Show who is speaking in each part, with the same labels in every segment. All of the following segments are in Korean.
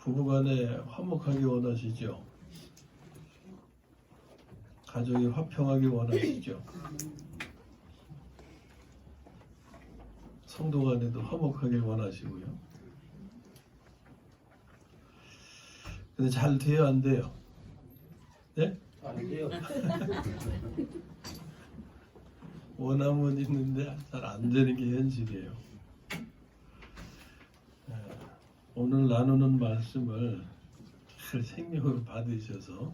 Speaker 1: 부부간에 화목하기 원하시죠? 가족이 화평하기 원하시죠? 성도 간에도 화목하길 원하시고요. 근데 잘 돼요, 안 돼요? 네?
Speaker 2: 안 돼요.
Speaker 1: 원함은 있는데 잘 안 되는 게 현실이에요. 오늘 나누는 말씀을 잘 생명을 받으셔서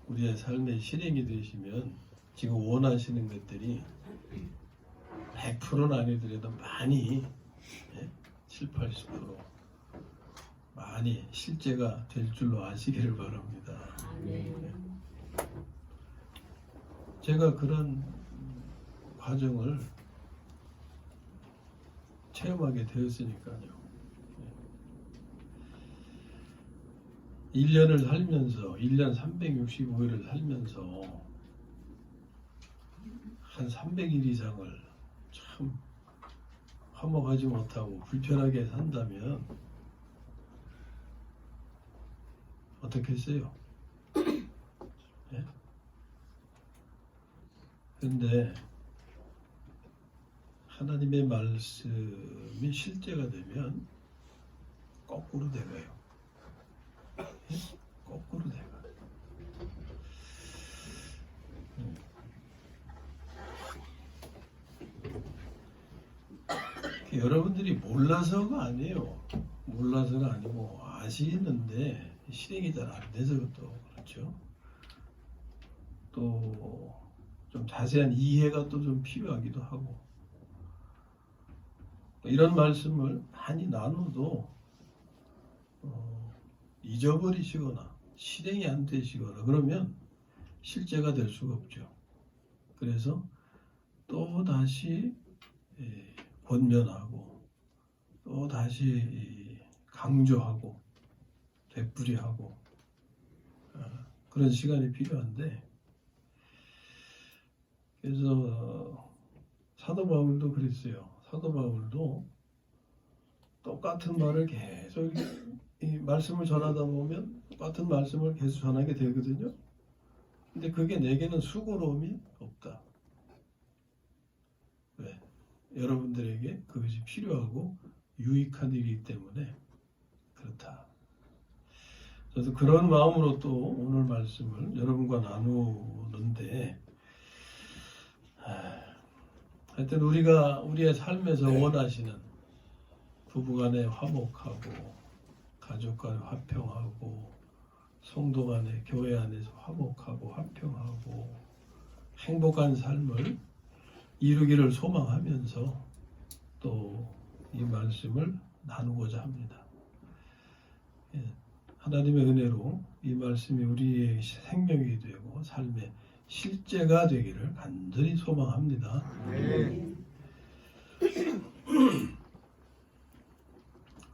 Speaker 1: 우리의 삶의 실행이 되시면 지금 원하시는 것들이 100%는 아니더라도 많이 7, 80% 많이 실제가 될 줄로 아시기를 바랍니다. 제가 그런 과정을 체험하게 되었으니까요. 1년을 살면서 1년 365일을 살면서 한 300일 이상을 참 화목하지 못하고 불편하게 산다면 어떻게 했어요? 예? 근데 하나님의 말씀이 실제가 되면 거꾸로 되고요. 예? 거꾸로 되고요. 여러분들이 몰라서가 아니에요. 몰라서가 아니고 아시는데 실행이 잘 안 돼서 또 그렇죠. 또 좀 자세한 이해가 또 좀 필요하기도 하고 이런 말씀을 많이 나눠도 잊어버리시거나 실행이 안 되시거나 그러면 실제가 될 수가 없죠. 그래서 또 다시 권면하고 또 다시 강조하고 되풀이하고 그런 시간이 필요한데 그래서 사도 바울도 그랬어요. 사도 바울도 똑같은 말을 계속 이 말씀을 전하다 보면 똑같은 말씀을 계속 전하게 되거든요. 근데 그게 내게는 수고로움이 없다. 왜? 여러분들에게 그것이 필요하고 유익한 일이기 때문에 그렇다. 그래서 그런 마음으로 또 오늘 말씀을 여러분과 나누는데 하여튼 우리가 우리의 삶에서 원하시는 부부간에 화목하고 가족 간에 화평하고 성도 간에 교회 안에서 화목하고 화평하고 행복한 삶을 이루기를 소망하면서 또 이 말씀을 나누고자 합니다. 하나님의 은혜로 이 말씀이 우리의 생명이 되고 삶의 실제가 되기를 간절히 소망합니다.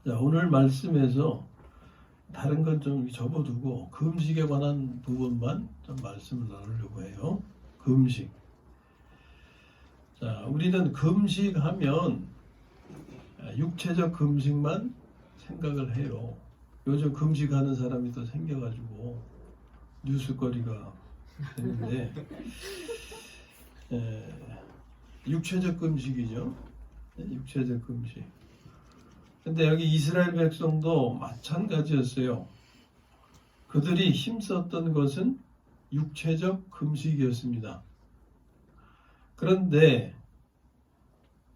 Speaker 1: 자, 오늘 말씀에서 다른 건 좀 접어두고 금식에 관한 부분만 좀 말씀을 나누려고 해요. 금식. 자, 우리는 금식하면 육체적 금식만 생각을 해요. 요즘 금식하는 사람이 또 생겨가지고 뉴스거리가 됐는데 육체적 금식이죠. 육체적 금식. 근데 여기 이스라엘 백성도 마찬가지였어요. 그들이 힘썼던 것은 육체적 금식이었습니다. 그런데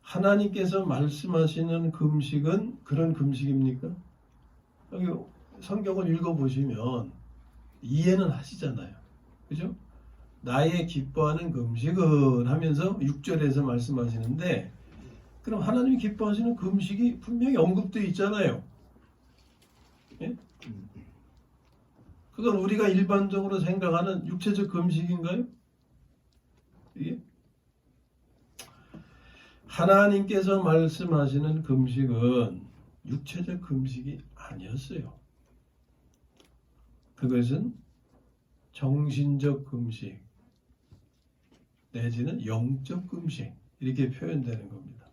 Speaker 1: 하나님께서 말씀하시는 금식은 그런 금식입니까? 여기 성경을 읽어보시면 이해는 하시잖아요. 그죠? 나의 기뻐하는 금식은 하면서 6절에서 말씀하시는데 그럼 하나님이 기뻐하시는 금식이 분명히 언급되어 있잖아요. 예? 그건 우리가 일반적으로 생각하는 육체적 금식인가요? 이게? 하나님께서 말씀하시는 금식은 육체적 금식이 아니었어요. 그것은 정신적 금식 내지는 영적 금식 이렇게 표현되는 겁니다.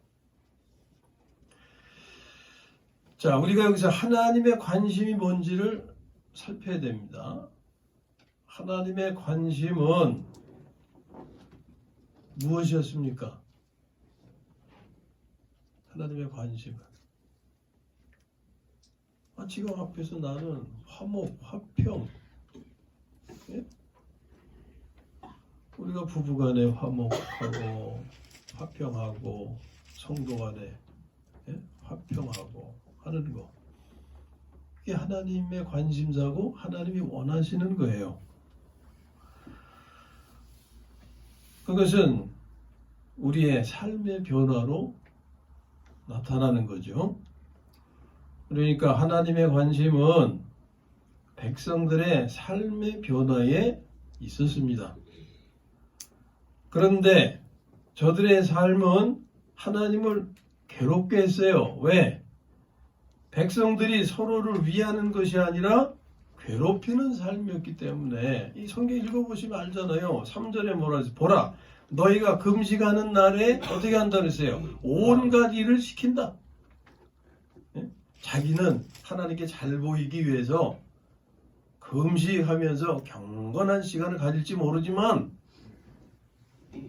Speaker 1: 자, 우리가 여기서 하나님의 관심이 뭔지를 살펴야 됩니다. 하나님의 관심은 무엇이었습니까? 하나님의 관심은 지금 앞에서 나는 화목, 화평, 예? 우리가 부부간에 화목하고 화평하고 성도간에 화평하고 하는 거, 그게 하나님의 관심사고 하나님이 원하시는 거예요. 그것은 우리의 삶의 변화로 나타나는 거죠. 그러니까 하나님의 관심은 백성들의 삶의 변화에 있었습니다. 그런데 저들의 삶은 하나님을 괴롭게 했어요. 왜? 백성들이 서로를 위하는 것이 아니라 괴롭히는 삶이었기 때문에. 이 성경 읽어보시면 알잖아요. 3절에 뭐라 하지? 보라, 너희가 금식하는 날에 어떻게 한다 그랬어요? 온갖 일을 시킨다. 자기는 하나님께 잘 보이기 위해서 금식하면서 경건한 시간을 가질지 모르지만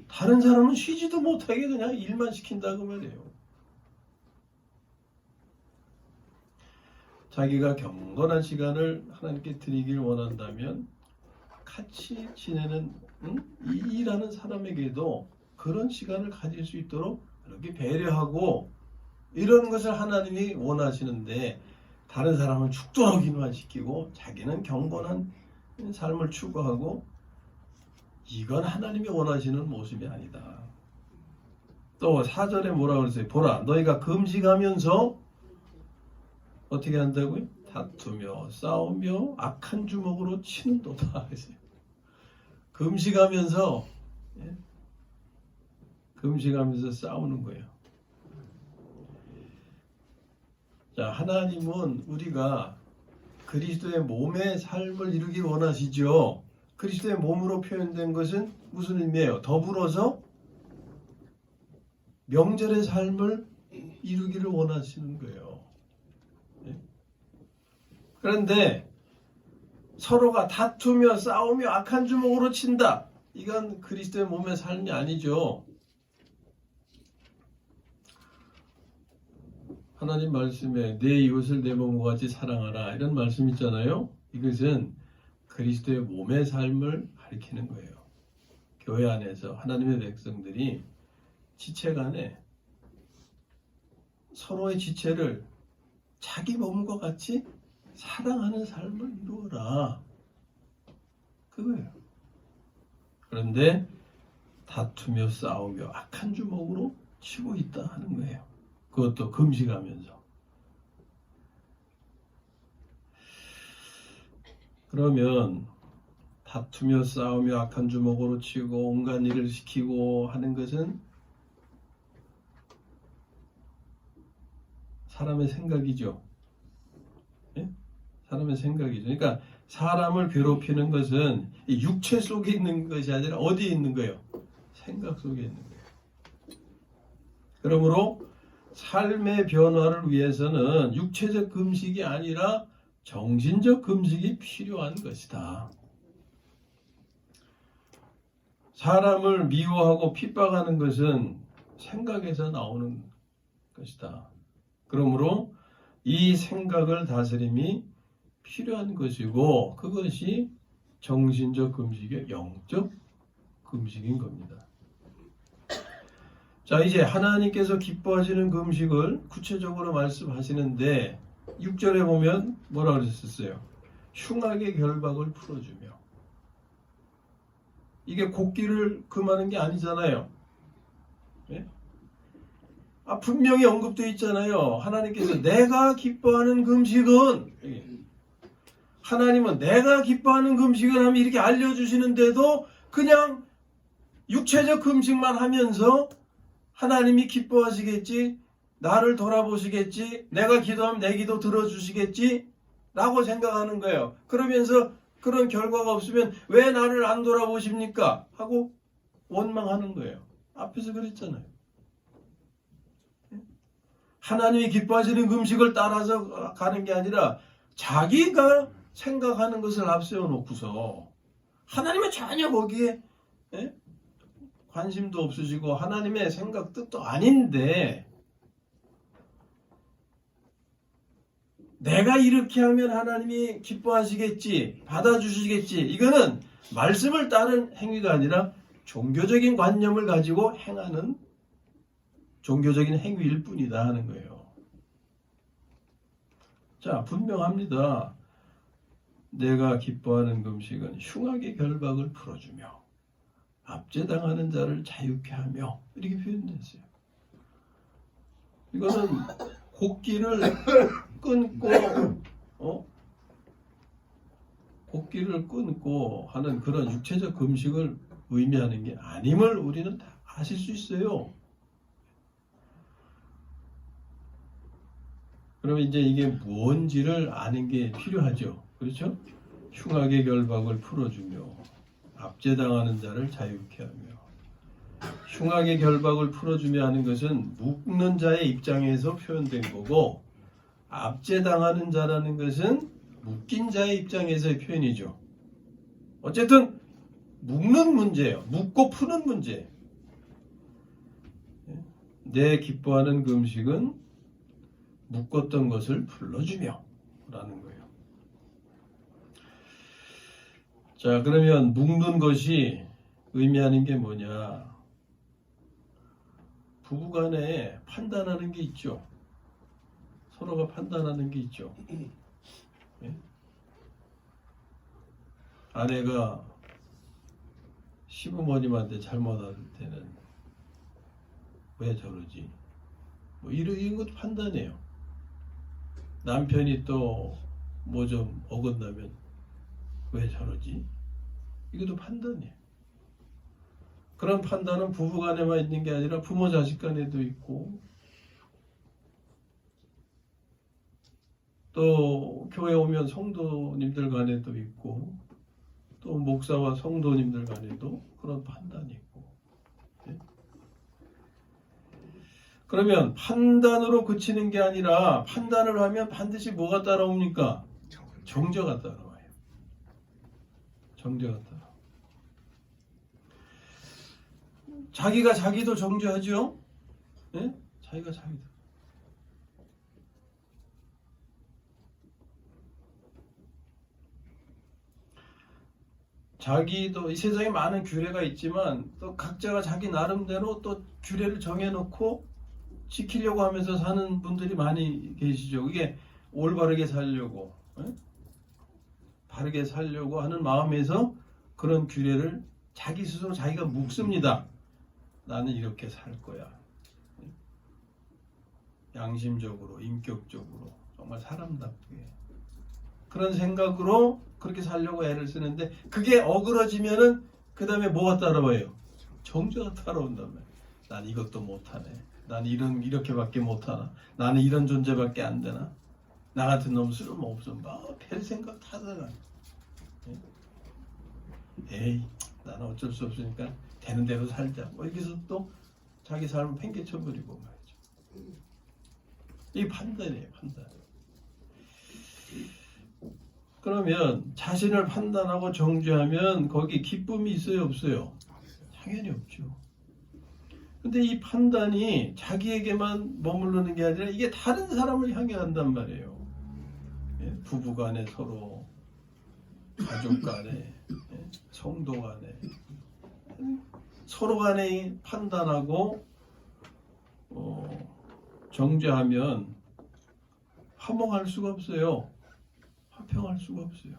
Speaker 1: 다른 사람은 쉬지도 못하게 그냥 일만 시킨다고 말이에요. 자기가 경건한 시간을 하나님께 드리길 원한다면 같이 지내는 일하는 사람에게도 그런 시간을 가질 수 있도록 이렇게 배려하고 이런 것을 하나님이 원하시는데, 다른 사람은 죽도록 일만 시키고 자기는 경건한 삶을 추구하고, 이건 하나님이 원하시는 모습이 아니다. 또 4절에 뭐라고 그랬어요? 보라, 너희가 금식하면서 어떻게 한다고요? 다투며 싸우며 악한 주먹으로 치는도다. 금식하면서 싸우는 거예요. 자, 하나님은 우리가 그리스도의 몸의 삶을 이루길 원하시죠. 그리스도의 몸으로 표현된 것은 무슨 의미예요? 더불어서 명절의 삶을 이루기를 원하시는 거예요. 그런데 서로가 다투며 싸우며 악한 주먹으로 친다. 이건 그리스도의 몸의 삶이 아니죠. 하나님 말씀에 내 이웃을 내 몸과 같이 사랑하라, 이런 말씀 있잖아요. 이것은 그리스도의 몸의 삶을 가리키는 거예요. 교회 안에서 하나님의 백성들이 지체 간에 서로의 지체를 자기 몸과 같이 사랑하는 삶을 이루어라, 그거예요. 그런데 다투며 싸우며 악한 주먹으로 치고 있다 하는 거예요. 그것도 금식하면서. 그러면 다투며 싸우며 악한 주먹으로 치고 온갖 일을 시키고 하는 것은 사람의 생각이죠. 예? 사람의 생각이죠. 그러니까 사람을 괴롭히는 것은 육체 속에 있는 것이 아니라 어디에 있는 거예요? 생각 속에 있는 거예요. 그러므로 삶의 변화를 위해서는 육체적 금식이 아니라 정신적 금식이 필요한 것이다. 사람을 미워하고 핍박하는 것은 생각에서 나오는 것이다. 그러므로 이 생각을 다스림이 필요한 것이고, 그것이 정신적 금식의 영적 금식인 겁니다. 자, 이제 하나님께서 기뻐하시는 금식을 구체적으로 말씀하시는데 6절에 보면 뭐라고 그러셨어요? 흉악의 결박을 풀어주며. 이게 곡기를 금하는 게 아니잖아요. 네? 분명히 언급되어 있잖아요. 하나님께서 내가 기뻐하는 금식은, 하나님은 내가 기뻐하는 금식을 하면 이렇게 알려주시는데도 그냥 육체적 금식만 하면서 하나님이 기뻐하시겠지, 나를 돌아보시겠지, 내가 기도하면 내 기도 들어주시겠지 라고 생각하는 거예요. 그러면서 그런 결과가 없으면 왜 나를 안 돌아보십니까? 하고 원망하는 거예요. 앞에서 그랬잖아요. 하나님이 기뻐하시는 음식을 따라서 가는 게 아니라 자기가 생각하는 것을 앞세워 놓고서 하나님은 전혀 거기에 관심도 없으시고 하나님의 생각 뜻도 아닌데 내가 이렇게 하면 하나님이 기뻐하시겠지, 받아주시겠지. 이거는 말씀을 따른 행위가 아니라 종교적인 관념을 가지고 행하는 종교적인 행위일 뿐이다 하는 거예요. 자, 분명합니다. 내가 기뻐하는 금식은 흉악의 결박을 풀어주며 압제당하는 자를 자유케 하며 이렇게 표현됐어요. 이거는 곡기를 끊고 하는 그런 육체적 금식을 의미하는 게 아님을 우리는 다 아실 수 있어요. 그러면 이제 이게 뭔지를 아는 게 필요하죠. 그렇죠? 흉악의 결박을 풀어주며 압제당하는 자를 자유케 하며 흉악의 결박을 풀어주며 하는 것은 묶는 자의 입장에서 표현된 거고 압제당하는 자라는 것은 묶인 자의 입장에서의 표현이죠. 어쨌든 묶는 문제예요. 묶고 푸는 문제. 내 기뻐하는 금식은 묶었던 것을 풀어주며 라는 거예요. 자, 그러면 묶는 것이 의미하는 게 뭐냐? 부부간에 판단하는 게 있죠. 서로가 판단하는 게 있죠. 예? 아내가 시부모님한테 잘못할 때는 왜 저러지? 뭐 이런 것도 판단이에요. 남편이 또 뭐 좀 어긋나면 왜 저러지? 이것도 판단이에요. 그런 판단은 부부간에만 있는 게 아니라 부모 자식 간에도 있고 또 교회 오면 성도님들 간에도 있고 또 목사와 성도님들 간에도 그런 판단이 있고. 네? 그러면 판단으로 그치는 게 아니라 판단을 하면 반드시 뭐가 따라옵니까? 정죄가 따라와요. 정죄가 따라와요. 자기가 자기도 정죄하죠? 네? 자기가 자기도. 자기도 이 세상에 많은 규례가 있지만 또 각자가 자기 나름대로 또 규례를 정해놓고 지키려고 하면서 사는 분들이 많이 계시죠. 이게 올바르게 살려고 바르게 살려고 하는 마음에서 그런 규례를 자기 스스로 자기가 묵습니다. 나는 이렇게 살 거야. 양심적으로, 인격적으로, 정말 사람답게. 그런 생각으로 그렇게 살려고 애를 쓰는데 그게 어그러지면은 그 다음에 뭐가 따라와요? 정죄가 따라온단 말이에요. 난 이것도 못하네. 난 이렇게밖에 못하나. 나는 이런 존재밖에 안 되나. 나 같은 놈 쓸모없어. 막 별 생각 하다가 에이 나는 어쩔 수 없으니까 되는 대로 살자. 뭐 여기서 또 자기 삶을 팽개쳐버리고 말이죠. 이 판단이에요. 판단. 그러면 자신을 판단하고 정죄하면 거기 기쁨이 있어요? 없어요? 당연히 없죠. 근데 이 판단이 자기에게만 머무르는 게 아니라 이게 다른 사람을 향해 간단 말이에요. 부부 간에 서로, 가족 간에, 성도 간에 서로 간에 판단하고 정죄하면 화목할 수가 없어요. 화평할 수가 없어요.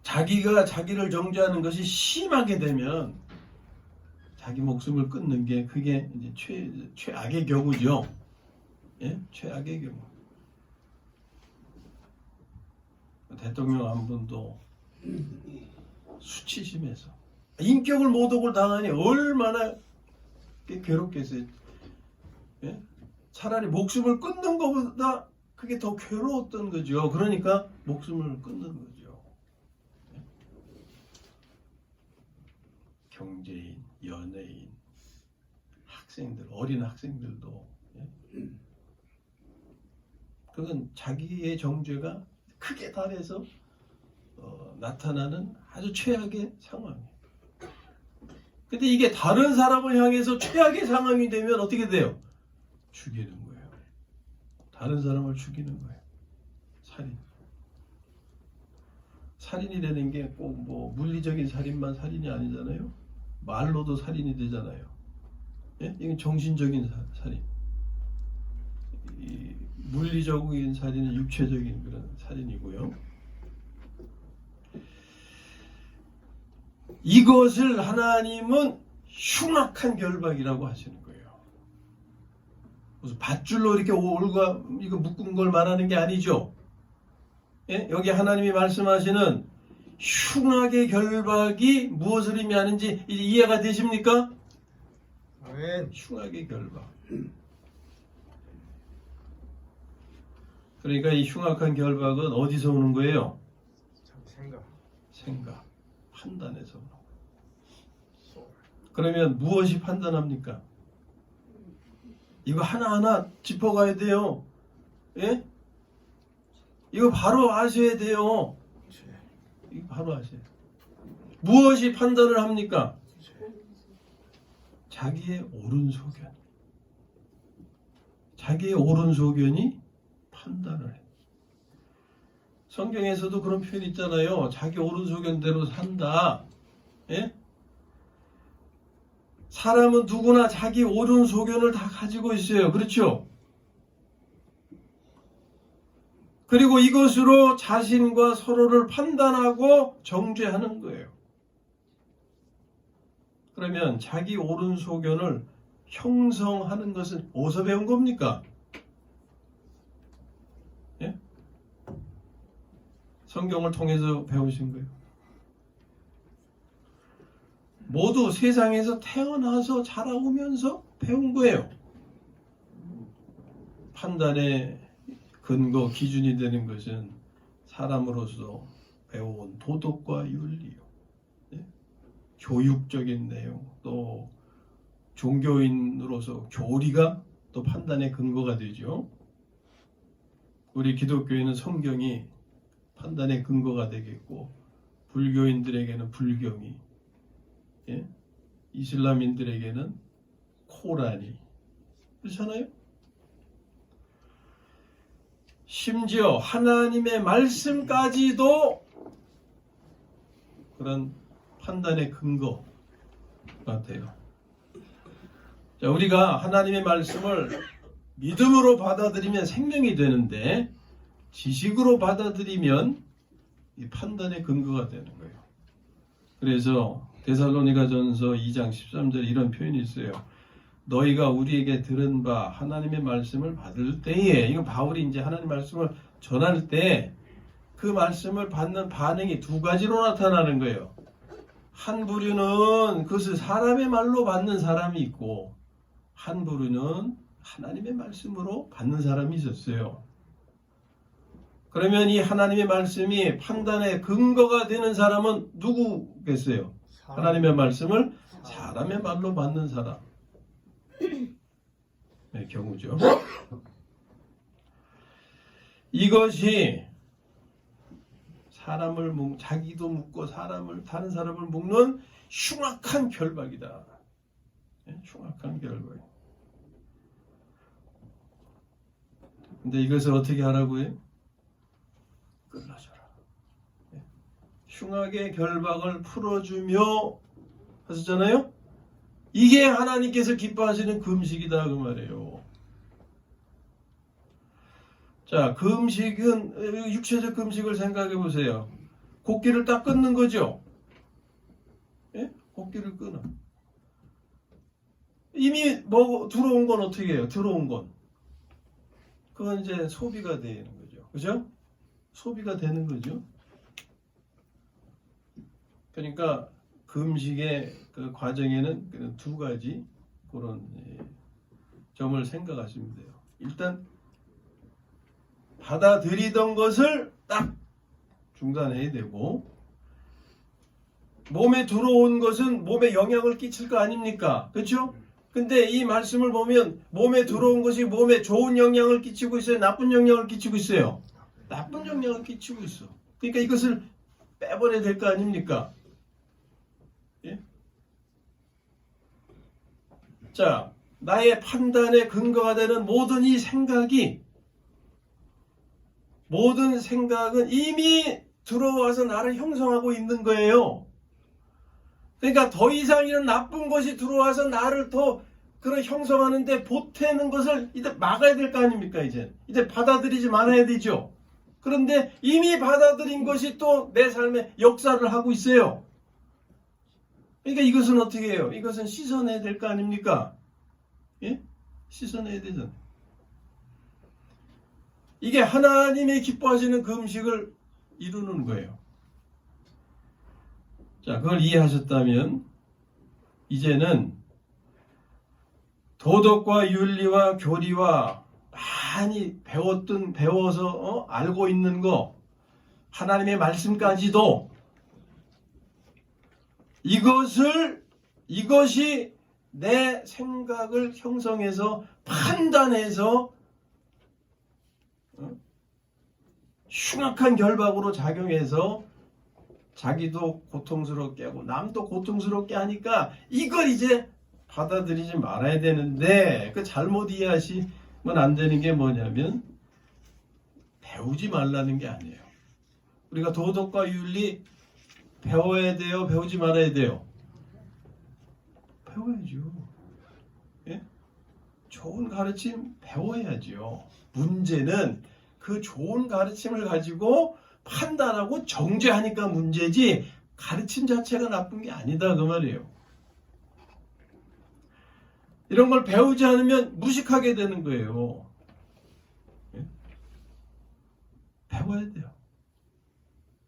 Speaker 1: 자기가 자기를 정죄하는 것이 심하게 되면 자기 목숨을 끊는 게 그게 이제 최악의 경우죠. 예? 최악의 경우. 대통령 한 분도 수치심에서 인격을 모독을 당하니 얼마나 괴롭겠어요. 예? 차라리 목숨을 끊는 것보다 그게 더 괴로웠던 거죠. 그러니까 목숨을 끊는 거죠. 경제인, 연예인, 학생들, 어린 학생들도 그건 자기의 정죄가 크게 달해서 나타나는 아주 최악의 상황이에요. 근데 이게 다른 사람을 향해서 최악의 상황이 되면 어떻게 돼요? 죽이는 거예요. 다른 사람을 죽이는 거예요. 살인. 살인이라는 게 꼭 뭐 물리적인 살인만 살인이 아니잖아요. 말로도 살인이 되잖아요. 예? 이건 정신적인 살인. 이 물리적인 살인은 육체적인 그런 살인이고요. 이것을 하나님은 흉악한 결박이라고 하시는 거예요. 무슨 밧줄로 이렇게 올과 이거 묶은 걸 말하는 게 아니죠. 예? 여기 하나님이 말씀하시는 흉악의 결박이 무엇을 의미하는지 이해가 되십니까?
Speaker 2: 아멘.
Speaker 1: 흉악의 결박. 그러니까 이 흉악한 결박은 어디서 오는 거예요? 생각, 판단에서 오는 거예요. 그러면 무엇이 판단합니까? 이거 하나하나 짚어가야 돼요. 예? 이거 바로 아셔야 돼요. 이거 바로 아셔야 돼요. 무엇이 판단을 합니까? 자기의 옳은 소견. 자기의 옳은 소견이 판단을 해요. 성경에서도 그런 표현 있잖아요. 자기 옳은 소견대로 산다. 예? 사람은 누구나 자기 옳은 소견을 다 가지고 있어요. 그렇죠? 그리고 이것으로 자신과 서로를 판단하고 정죄하는 거예요. 그러면 자기 옳은 소견을 형성하는 것은 어디서 배운 겁니까? 예? 성경을 통해서 배우신 거예요. 모두 세상에서 태어나서 자라오면서 배운 거예요. 판단의 근거, 기준이 되는 것은 사람으로서 배워온 도덕과 윤리요. 네? 교육적인 내용, 또 종교인으로서 교리가 또 판단의 근거가 되죠. 우리 기독교인은 성경이 판단의 근거가 되겠고, 불교인들에게는 불경이, 예? 이슬람인들에게는 코란이, 그렇잖아요? 심지어 하나님의 말씀까지도 그런 판단의 근거가 돼요. 자, 우리가 하나님의 말씀을 믿음으로 받아들이면 생명이 되는데 지식으로 받아들이면 이 판단의 근거가 되는 거예요. 그래서 데살로니가전서 2장 13절에 이런 표현이 있어요. 너희가 우리에게 들은 바 하나님의 말씀을 받을 때에, 이거 바울이 이제 하나님 말씀을 전할 때 그 말씀을 받는 반응이 두 가지로 나타나는 거예요. 한 부류는 그것을 사람의 말로 받는 사람이 있고, 한 부류는 하나님의 말씀으로 받는 사람이 있었어요. 그러면 이 하나님의 말씀이 판단의 근거가 되는 사람은 누구겠어요? 하나님의 말씀을 사람의 말로 받는 사람. 네, 경우죠. 이것이 사람을 자기도 묶고 다른 사람을 묶는 흉악한 결박이다. 네, 흉악한 결박. 근데 이것을 어떻게 하라고요? 끊어줘라. 네. 흉악의 결박을 풀어주며 하셨잖아요. 이게 하나님께서 기뻐하시는 금식이다 그 말이에요. 자, 금식은 육체적 금식을 생각해 보세요. 곡기를 딱 끊는 거죠. 예? 곡기를 끊어. 이미 들어온 건 어떻게 해요? 들어온 건 그건 이제 소비가 되는 거죠. 그죠? 소비가 되는 거죠. 그러니까 금식의 그 과정에는 두 가지 그런 점을 생각하시면 돼요. 일단 받아들이던 것을 딱 중단해야 되고, 몸에 들어온 것은 몸에 영향을 끼칠 거 아닙니까? 그렇죠? 근데 이 말씀을 보면 몸에 들어온 것이 몸에 좋은 영향을 끼치고 있어요? 나쁜 영향을 끼치고 있어요? 나쁜 영향을 끼치고 있어. 그러니까 이것을 빼버려야 될 거 아닙니까? 예? 자, 나의 판단의 근거가 되는 모든 이 생각이, 모든 생각은 이미 들어와서 나를 형성하고 있는 거예요. 그러니까 더 이상 이런 나쁜 것이 들어와서 나를 더 그런 형성하는데 보태는 것을 이제 막아야 될 거 아닙니까? 이제 받아들이지 말아야 되죠. 그런데 이미 받아들인 것이 또 내 삶에 역사를 하고 있어요. 그러니까 이것은 어떻게 해요? 이것은 씻어내야 될 거 아닙니까? 예? 씻어내야 되잖아요. 이게 하나님이 기뻐하시는 그 음식을 이루는 거예요. 자, 그걸 이해하셨다면 이제는 도덕과 윤리와 교리와 많이 배워서 알고 있는 거, 하나님의 말씀까지도 이것이 내 생각을 형성해서 판단해서 흉악한 결박으로 작용해서 자기도 고통스럽게 하고 남도 고통스럽게 하니까 이걸 이제 받아들이지 말아야 되는데, 그 잘못 이해하시면 안 되는 게 뭐냐면 배우지 말라는 게 아니에요. 우리가 도덕과 윤리 배워야 돼요? 배우지 말아야 돼요? 배워야죠. 예? 좋은 가르침 배워야죠. 문제는 그 좋은 가르침을 가지고 판단하고 정죄하니까 문제지, 가르침 자체가 나쁜 게 아니다 그 말이에요. 이런 걸 배우지 않으면 무식하게 되는 거예요. 예? 배워야 돼요.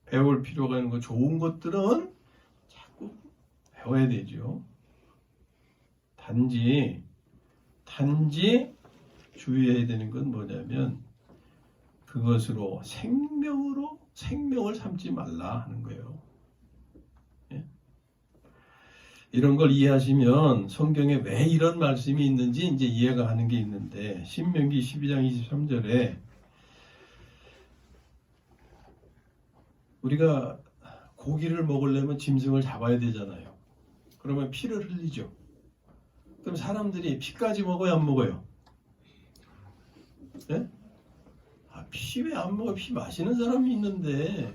Speaker 1: 배울 필요가 있는 거, 좋은 것들은 자꾸 배워야 되죠. 단지 주의해야 되는 건 뭐냐면 그것으로 생명을 삼지 말라 하는 거예요. 예? 이런 걸 이해하시면 성경에 왜 이런 말씀이 있는지 이제 이해가 가는 게 있는데, 신명기 12장 23절에 우리가 고기를 먹으려면 짐승을 잡아야 되잖아요. 그러면 피를 흘리죠. 그럼 사람들이 피까지 먹어요, 안 먹어요? 예? 피 왜 안 먹어? 피 마시는 사람이 있는데.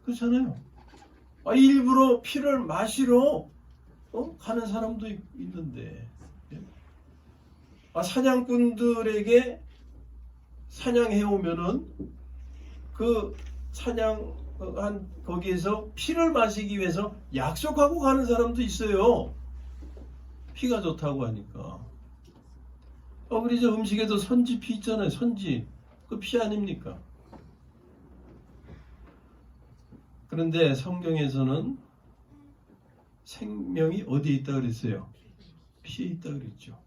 Speaker 1: 그렇잖아요. 일부러 피를 마시러 가는 사람도 있는데. 예? 사냥꾼들에게 사냥해 오면은 그 사냥한 거기에서 피를 마시기 위해서 약속하고 가는 사람도 있어요. 피가 좋다고 하니까. 우리 저 음식에도 선지 피 있잖아요. 선지. 그 피 아닙니까? 그런데 성경에서는 생명이 어디에 있다 그랬어요? 피에 있다 그랬죠.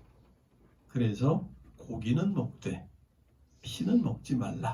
Speaker 1: 그래서 고기는 먹되 피는 먹지 말라.